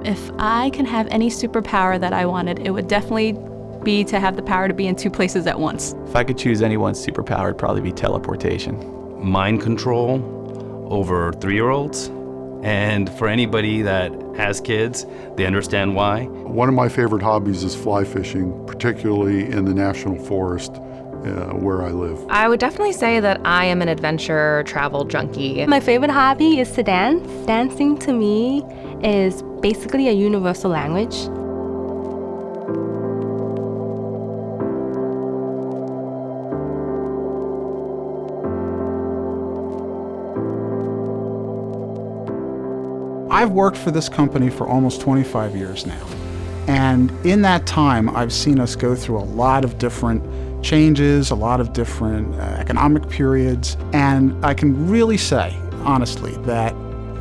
If I can have any superpower that I wanted, it would definitely be to have the power to be in two places at once. If I could choose anyone's superpower, it'd probably be teleportation. Mind control over 3-year-olds. And for anybody that has kids, they understand why. One of my favorite hobbies is fly fishing, particularly in the national forest where I live. I would definitely say that I am an adventure travel junkie. My favorite hobby is to dance. Dancing to me is basically a universal language. I've worked for this company for almost 25 years now. And in that time, I've seen us go through a lot of different changes, a lot of different economic periods. And I can really say, honestly, that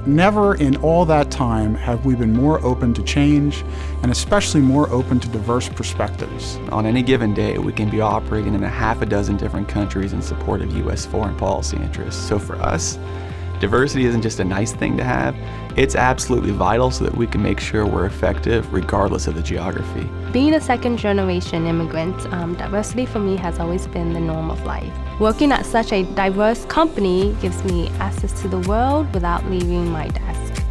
never in all that time have we been more open to change, and especially more open to diverse perspectives. On any given day, we can be operating in a half a dozen different countries in support of U.S. foreign policy interests. So for us, diversity isn't just a nice thing to have, it's absolutely vital so that we can make sure we're effective regardless of the geography. Being a second-generation immigrant, diversity for me has always been the norm of life. Working at such a diverse company gives me access to the world without leaving my desk.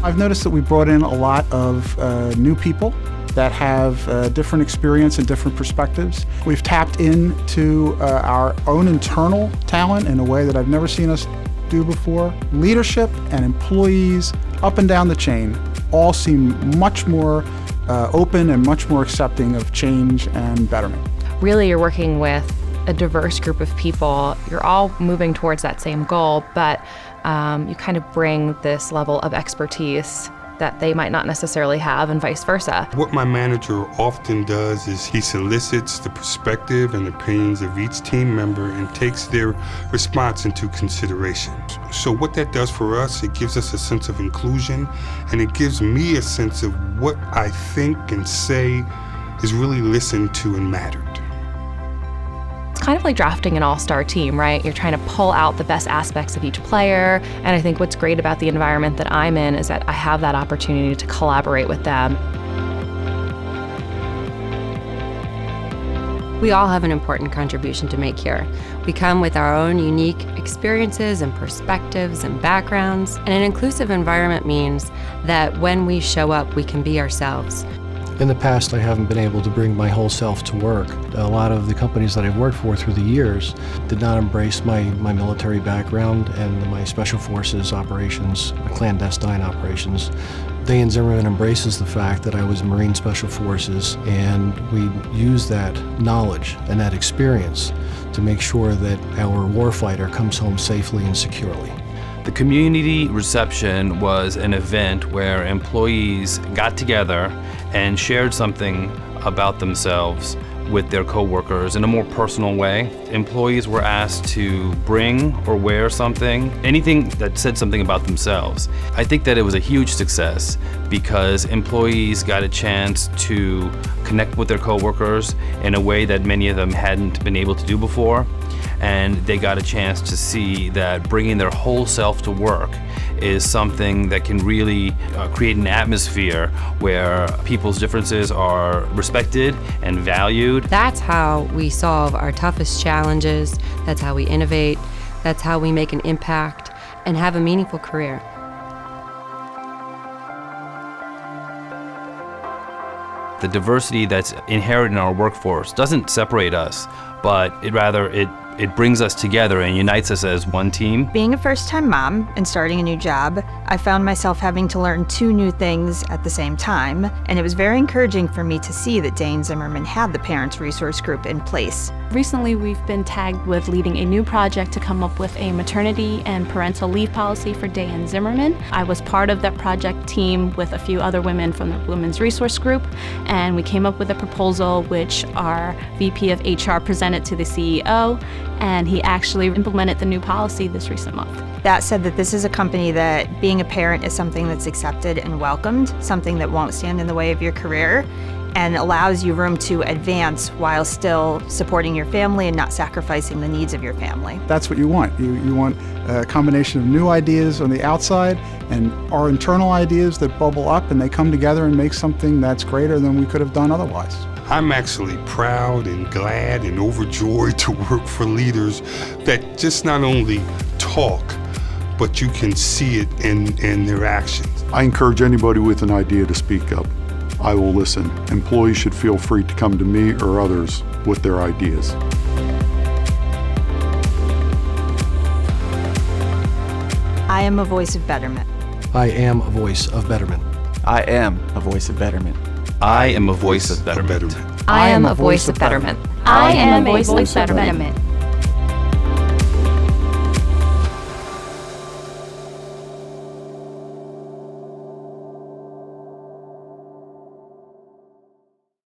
I've noticed that we brought in a lot of new people that have different experience and different perspectives. We've tapped into our own internal talent in a way that I've never seen us do before. Leadership and employees up and down the chain all seem much more open and much more accepting of change and betterment. Really, you're working with a diverse group of people. You're all moving towards that same goal, but you kind of bring this level of expertise that they might not necessarily have, and vice versa. What my manager often does is he solicits the perspective and opinions of each team member and takes their response into consideration. So what that does for us, it gives us a sense of inclusion, and it gives me a sense of what I think and say is really listened to and mattered. It's kind of like drafting an all-star team, right? You're trying to pull out the best aspects of each player, and I think what's great about the environment that I'm in is that I have that opportunity to collaborate with them. We all have an important contribution to make here. We come with our own unique experiences and perspectives and backgrounds, and an inclusive environment means that when we show up, we can be ourselves. In the past, I haven't been able to bring my whole self to work. A lot of the companies that I've worked for through the years did not embrace my military background and my special forces operations, clandestine operations. Zimmermann embraces the fact that I was Marine Special Forces, and we use that knowledge and that experience to make sure that our warfighter comes home safely and securely. The community reception was an event where employees got together and shared something about themselves with their coworkers in a more personal way. Employees were asked to bring or wear something, anything that said something about themselves. I think that it was a huge success because employees got a chance to connect with their coworkers in a way that many of them hadn't been able to do before. And they got a chance to see that bringing their whole self to work is something that can really create an atmosphere where people's differences are respected and valued. That's how we solve our toughest challenges. That's how we innovate. That's how we make an impact and have a meaningful career. The diversity that's inherent in our workforce doesn't separate us, but it brings us together and unites us as one team. Being a first-time mom and starting a new job, I found myself having to learn 2 new things at the same time, and it was very encouraging for me to see that Zimmermann had the Parents Resource Group in place. Recently, we've been tagged with leading a new project to come up with a maternity and parental leave policy for Zimmermann. I was part of that project team with a few other women from the Women's Resource Group, and we came up with a proposal which our VP of HR presented to the CEO, and he actually implemented the new policy this recent month. That said, that this is a company that being a parent is something that's accepted and welcomed, something that won't stand in the way of your career. and allows you room to advance while still supporting your family and not sacrificing the needs of your family. That's what you want. You want a combination of new ideas on the outside and our internal ideas that bubble up and they come together and make something that's greater than we could have done otherwise. I'm actually proud and glad and overjoyed to work for leaders that just not only talk, but you can see it in their actions. I encourage anybody with an idea to speak up. I will listen. Employees should feel free to come to me or others with their ideas. I am a voice of betterment. I am a voice of betterment. I am a voice of betterment. I am a voice of betterment. I am a voice of betterment. I am a voice of betterment.